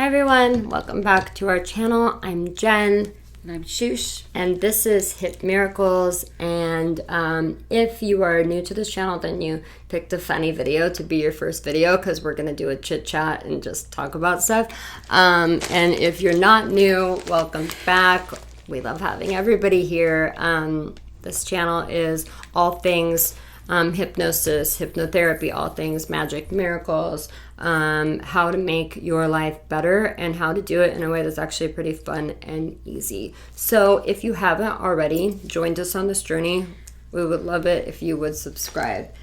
Hi everyone, welcome back to our channel. I'm Jen. And I'm Shush. And this is Hip Miracles. And if you are new to this channel, then you picked a funny video to be your first video because we're going to do a chit chat and just talk about stuff. And if you're not new, welcome back. We love having everybody here. This channel is all things hypnosis, hypnotherapy, all things magic, miracles, how to make your life better and how to do it in a way that's actually pretty fun and easy. So if you haven't already joined us on this journey, we would love it if you would subscribe.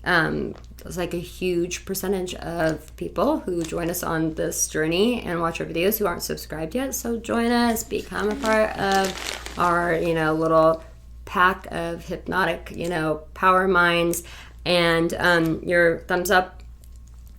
There's like a huge percentage of people who join us on this journey and watch our videos who aren't subscribed yet. So join us, become a part of our, little pack of hypnotic, power minds, and your thumbs up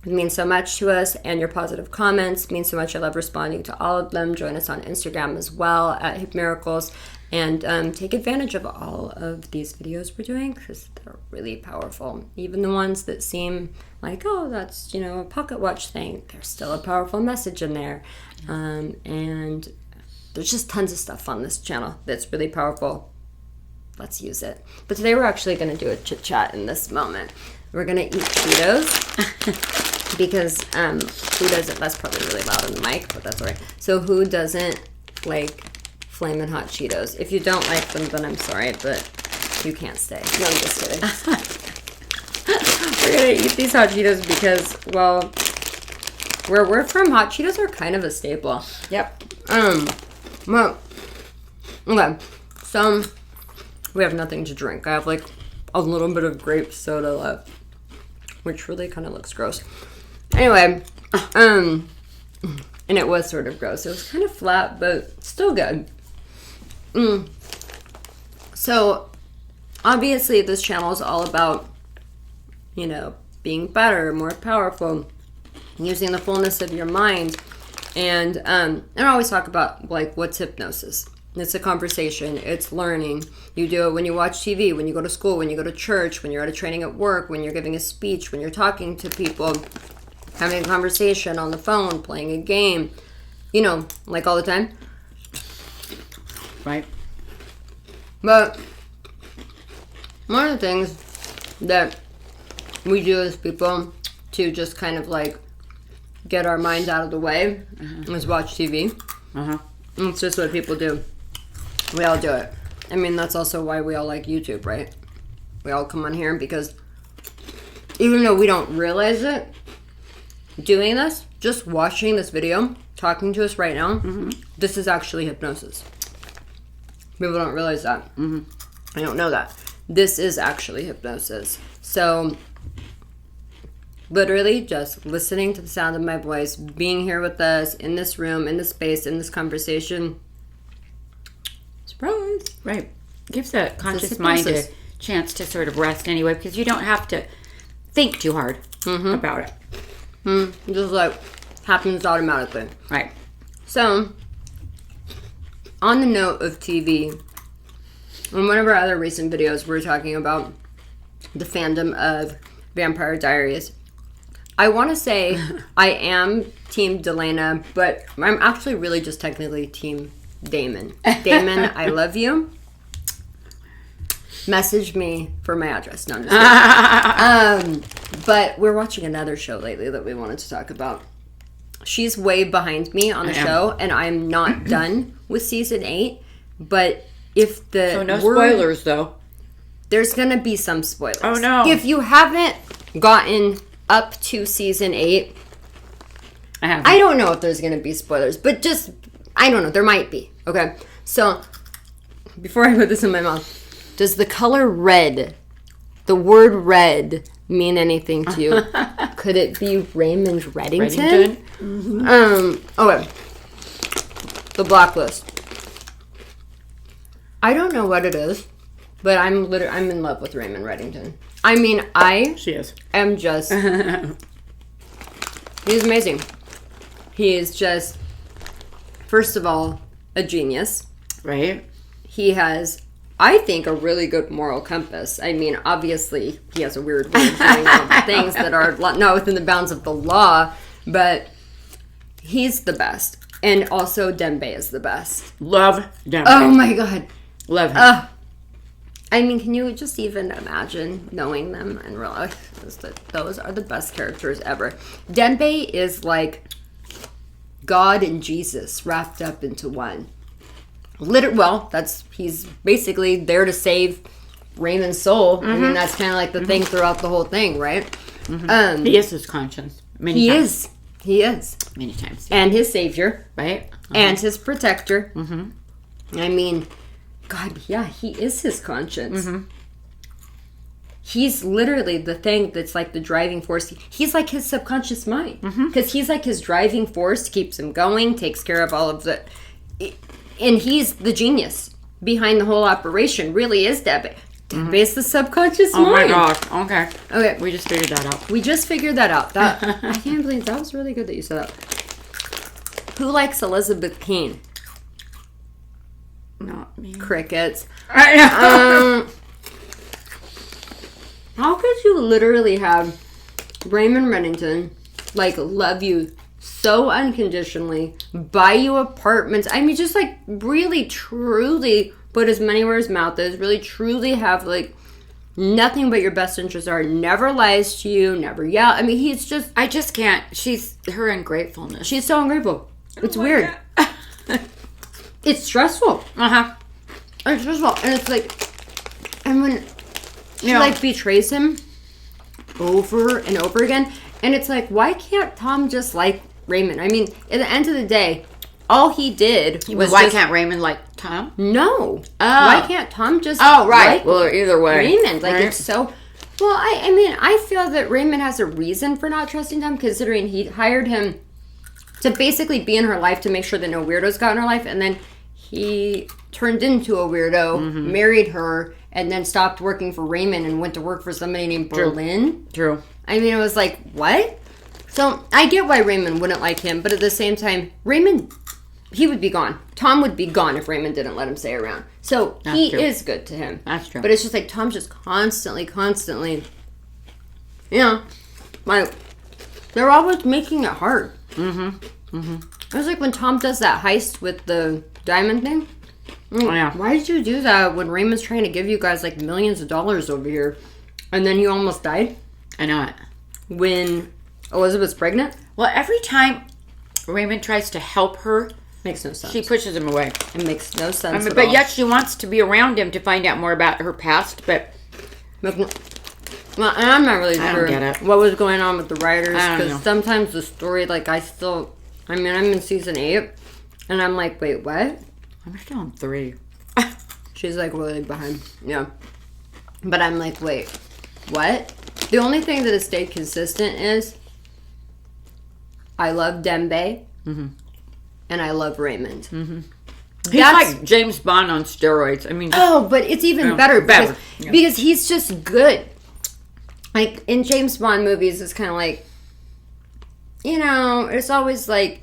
means so much to us, and your positive comments mean so much. I love responding to all of them. Join us on Instagram as well at Hip Miracles, and take advantage of all of these videos we're doing because they're really powerful. Even the ones that seem like, oh, that's a pocket watch thing, there's still a powerful message in there, and there's just tons of stuff on this channel that's really powerful. Let's use it. But today we're actually going to do a chit chat in this moment. We're going to eat Cheetos because who doesn't, that's probably really loud on the mic, but that's all right. So who doesn't like Flamin' Hot Cheetos? If you don't like them, then I'm sorry, but you can't stay. No, I'm just kidding. We're going to eat these hot Cheetos because, well, where we're from, hot Cheetos are kind of a staple. Yep. Well, okay. So we have nothing to drink. I have like a little bit of grape soda left, which really kind of looks gross. Anyway, and it was sort of gross. It was kind of flat, but still good. So obviously this channel is all about, being better, more powerful, using the fullness of your mind. And I always talk about like, what's hypnosis? It's a conversation. It's learning. You do it when you watch TV, when you go to school, when you go to church, when you're at a training at work, when you're giving a speech, when you're talking to people, having a conversation on the phone, playing a game, like all the time. Right. But one of the things that we do as people to just kind of like get our minds out of the way is watch TV. It's just what people do. We all do it. I mean, that's also why we all like YouTube, right? We all come on here because even though we don't realize it, doing this, just watching this video, talking to us right now, this is actually hypnosis. People don't realize that. I don't know that. This is actually hypnosis. So literally just listening to the sound of my voice, being here with us in this room, in this space, in this conversation. Surprise. Right. Gives the conscious mind a chance to sort of rest anyway, because you don't have to think too hard about it. Just like happens automatically. Right. So, on the note of TV, in one of our other recent videos, we were talking about the fandom of Vampire Diaries. I want to say I am Team Delana, but I'm actually really just technically Team Damon. Damon, I love you. Message me for my address. No, I'm just kidding. But we're watching another show lately that we wanted to talk about. She's way behind me on the show, and I'm not done with season 8. But if the so no spoilers though. There's gonna be some spoilers. Oh no! If you haven't gotten up to season 8, I don't know if there's gonna be spoilers, but just I don't know. There might be. Okay. So before I put this in my mouth, does the color red, the word red, mean anything to you? Could it be Raymond Reddington? Okay. The Blacklist. I don't know what it is, but I'm in love with Raymond Reddington. I mean, She is. am just. He's amazing. He is just, first of all, a genius. Right. He has, I think, a really good moral compass. I mean, obviously, he has a weird way of doing things that are not within the bounds of the law, but He's the best. And also Dembe is the best. Love Dembe. Oh my God. Love him. I mean, can you just even imagine knowing them and realize that those are the best characters ever? Dembe is like God and Jesus wrapped up into one. He's basically there to save Raymond's soul. Mm-hmm. I mean, that's kind of like the thing throughout the whole thing, right? Mm-hmm. He is his conscience. Many times. He is. Many times. And his savior. Right? And his protector. I mean, God, yeah, he is his conscience. He's literally the thing that's like the driving force. He's like his subconscious mind. Because he's like his driving force, keeps him going, takes care of all of the... And he's the genius behind the whole operation, really is Dembe. Dembe is the subconscious mind. Oh my gosh, okay. Okay. We just figured that out. I can't believe that was really good that you said that. Who likes Elizabeth Keane? Not me. Crickets. How could you literally have Raymond Reddington, like, love you so unconditionally, buy you apartments? I mean, just, like, really, truly put his money where his mouth is, really, truly have, like, nothing but your best interests are, never lies to you, never yell. I mean, he's just... I just can't. She's her ungratefulness. She's so ungrateful. It's weird. It's stressful. It's stressful. And it's like... And when she, like, betrays him over and over again, and it's like, why can't Tom just like Raymond? I mean, at the end of the day, all he did was why can't Raymond like Tom? No. Why can't Tom just like well, either way. Raymond? Like, right? it's so... Well, I mean, I feel that Raymond has a reason for not trusting Tom, considering he hired him to basically be in her life to make sure that no weirdos got in her life, and then he turned into a weirdo, married her, and then stopped working for Raymond and went to work for somebody named Berlin. True. I mean, it was like, what? So, I get why Raymond wouldn't like him, but at the same time, Raymond, he would be gone. Tom would be gone if Raymond didn't let him stay around. So, he is good to him. That's true. But it's just like, Tom's just constantly, you know, like, they're always making it hard. It was like when Tom does that heist with the diamond thing. Why did you do that when Raymond's trying to give you guys like millions of dollars over here, and then you almost died? I know it. When Elizabeth's pregnant? Well, every time Raymond tries to help her, makes no sense. She pushes him away. It makes no sense. But yet she wants to be around him to find out more about her past. But well, I'm not really sure what was going on with the writers, because sometimes the story, like, I'm in season 8, and I'm like, wait, what? I'm still on 3. She's like really behind. Yeah. But I'm like, wait, what? The only thing that has stayed consistent is I love Dembe and I love Raymond. He's like James Bond on steroids. I mean, but it's even better because he's just good. Like in James Bond movies, it's kind of like, you know, it's always like,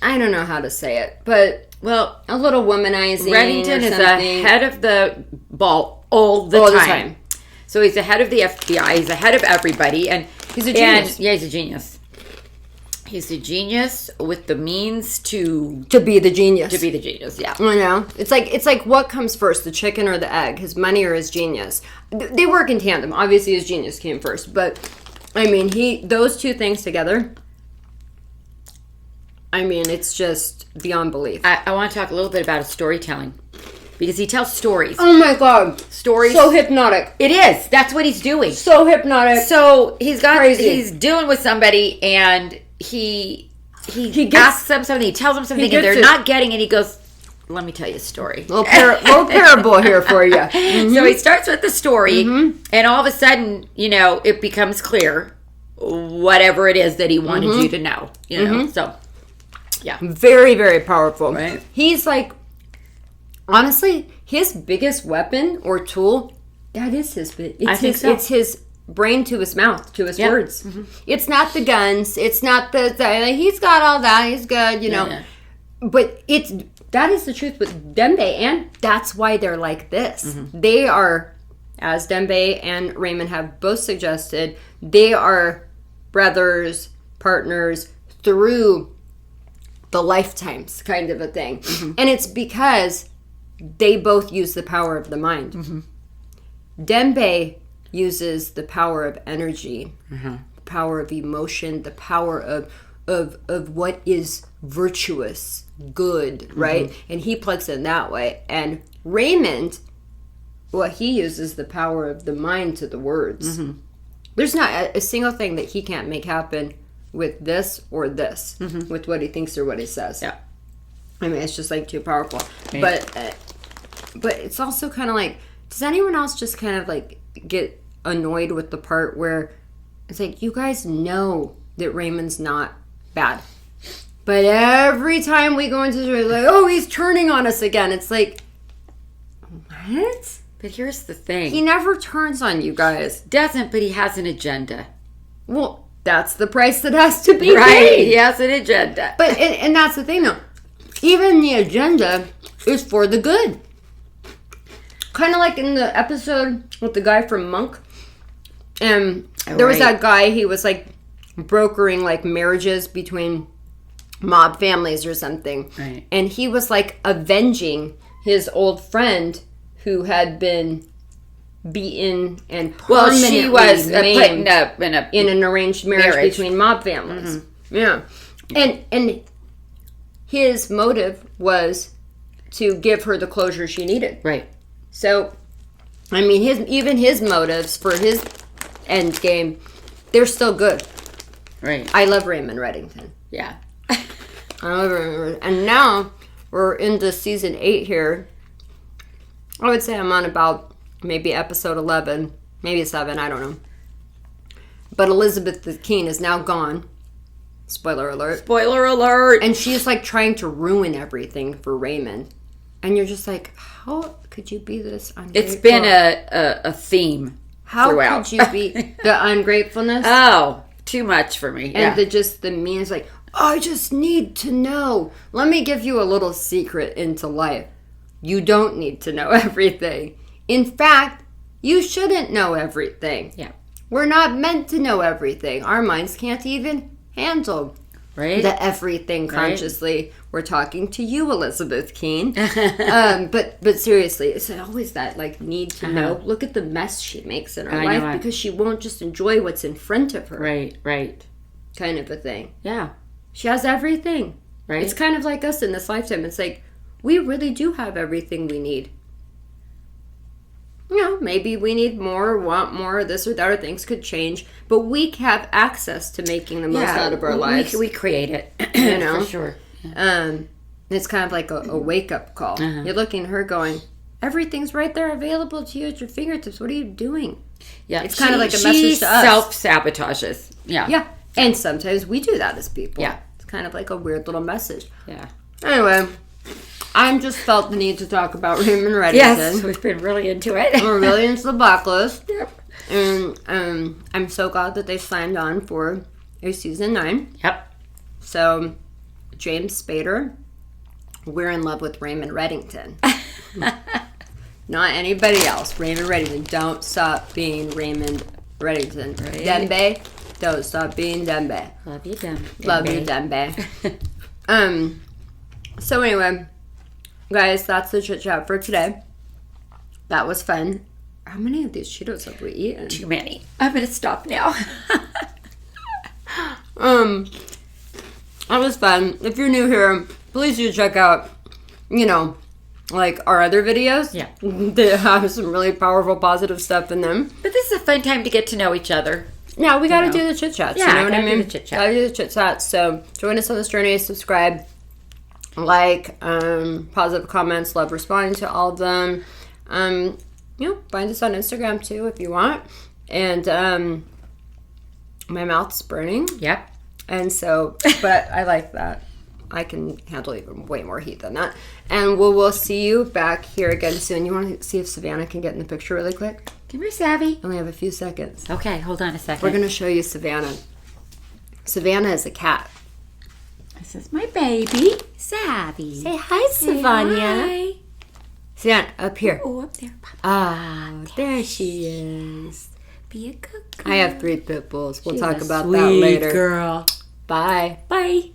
I don't know how to say it, but well, a little womanizing. Reddington is ahead of the ball all the time. So he's ahead of the FBI. He's ahead of everybody, and he's a genius. He's a genius. He's a genius with the means to be the genius. To be the genius, yeah. I know. It's like what comes first, the chicken or the egg? His money or his genius? They work in tandem. Obviously, his genius came first, but I mean, those two things together. I mean, it's just beyond belief. I want to talk a little bit about his storytelling. Because he tells stories. Oh my God. Stories. So hypnotic. It is. That's what he's doing. So hypnotic. So he's dealing with somebody, and he asks them something, he tells them something, and they're not getting it. He goes, let me tell you a story. Little parable here for you. So he starts with the story, and all of a sudden, you know, it becomes clear whatever it is that he wanted you to know. You know, so... Yeah. Very, very powerful. Right. He's like, honestly, his biggest weapon or tool, that is his bit. It's his brain to his mouth, to his words. It's not the guns. It's not the he's got all that. He's good, you know. Yeah. But that is the truth with Dembe, and that's why they're like this. They are, as Dembe and Raymond have both suggested, they are brothers, partners, through the lifetimes kind of a thing. And it's because they both use the power of the mind. Dembe uses the power of energy, the power of emotion, the power of what is virtuous, good, right? And he plugs in that way. And Raymond, well, he uses the power of the mind to the words. There's not a single thing that he can't make happen with this or this, with what he thinks or what he says. Yeah. I mean, it's just like too powerful. Right. But it's also kind of like, does anyone else just kind of like get annoyed with the part where it's like, you guys know that Raymond's not bad, but every time we go into the like, oh, he's turning on us again. It's like, what? But here's the thing. He never turns on you guys. Doesn't, but he has an agenda. Well, that's the price that has to be Right. paid. He has an agenda. But, and that's the thing though. Even the agenda is for the good. Kind of like in the episode with the guy from Monk. And there was that guy, he was like brokering like marriages between mob families or something. Right. And he was like avenging his old friend who had been beaten and permanently she was maimed put up in an arranged marriage between mob families. Yeah. And his motive was to give her the closure she needed. Right. So, I mean, even his motives for his end game, they're still good. Right. I love Raymond Reddington. Yeah. I love Raymond. And now we're into season 8 here. I would say I'm on about maybe episode 11, maybe 7, I don't know. But Elizabeth the Keen is now gone. Spoiler alert. Spoiler alert. And she's like trying to ruin everything for Raymond. And you're just like, how could you be this ungrateful? It's been a theme throughout. Could you be the ungratefulness? Oh, too much for me. And the means like, I just need to know. Let me give you a little secret into life. You don't need to know everything. In fact, you shouldn't know everything. Yeah. We're not meant to know everything. Our minds can't even handle the everything consciously. We're talking to you, Elizabeth Keen. But seriously, it's always that like need to know. Look at the mess she makes in her life because she won't just enjoy what's in front of her. Right. Kind of a thing. Yeah. She has everything. Right. It's kind of like us in this lifetime. It's like, we really do have everything we need. You know, maybe we need more, want more, this or that, or things could change. But we have access to making the most out of our lives. We create it. You know? For sure. Yeah. It's kind of like a wake-up call. You're looking at her going, everything's right there available to you at your fingertips. What are you doing? Yeah. It's kind of like a message to us. She self-sabotages. Yeah. Yeah. And sometimes we do that as people. Yeah. It's kind of like a weird little message. Yeah. Anyway, I just felt the need to talk about Raymond Reddington. Yes, we've been really into it. We're really into the Blacklist. Yep. And I'm so glad that they signed on for a season 9. Yep. So, James Spader, we're in love with Raymond Reddington. Not anybody else. Raymond Reddington. Don't stop being Raymond Reddington. Right. Dembe, don't stop being Dembe. Love you, Dembe. Love you, Dembe. So anyway, guys, that's the chit chat for today. That was fun. How many of these Cheetos have we eaten? Too many. I'm gonna stop now. That was fun. If you're new here, please do check out, like our other videos. Yeah. They have some really powerful, positive stuff in them. But this is a fun time to get to know each other. Yeah, we gotta do the chit chats. Yeah, you know what I gotta do mean? the chit chat. Gotta do the chit chats. So join us on this journey. Subscribe, like, positive comments. Love responding to all of them. Find us on Instagram too if you want. And my mouth's burning. Yep. And so, but I like that. I can handle even way more heat than that. And we'll see you back here again soon. You want to see if Savannah can get in the picture really quick? Come here, Savvy. Only have a few seconds. Okay, hold on a second. We're going to show you Savannah. Savannah is a cat. This is my baby, Savvy. Say hi, Savannah. Hi. Savannah, up here. Oh, up there. Ah, there she is. Be a good girl. I have 3 pit bulls. We'll She's talk a about sweet that later. Girl. Bye. Bye.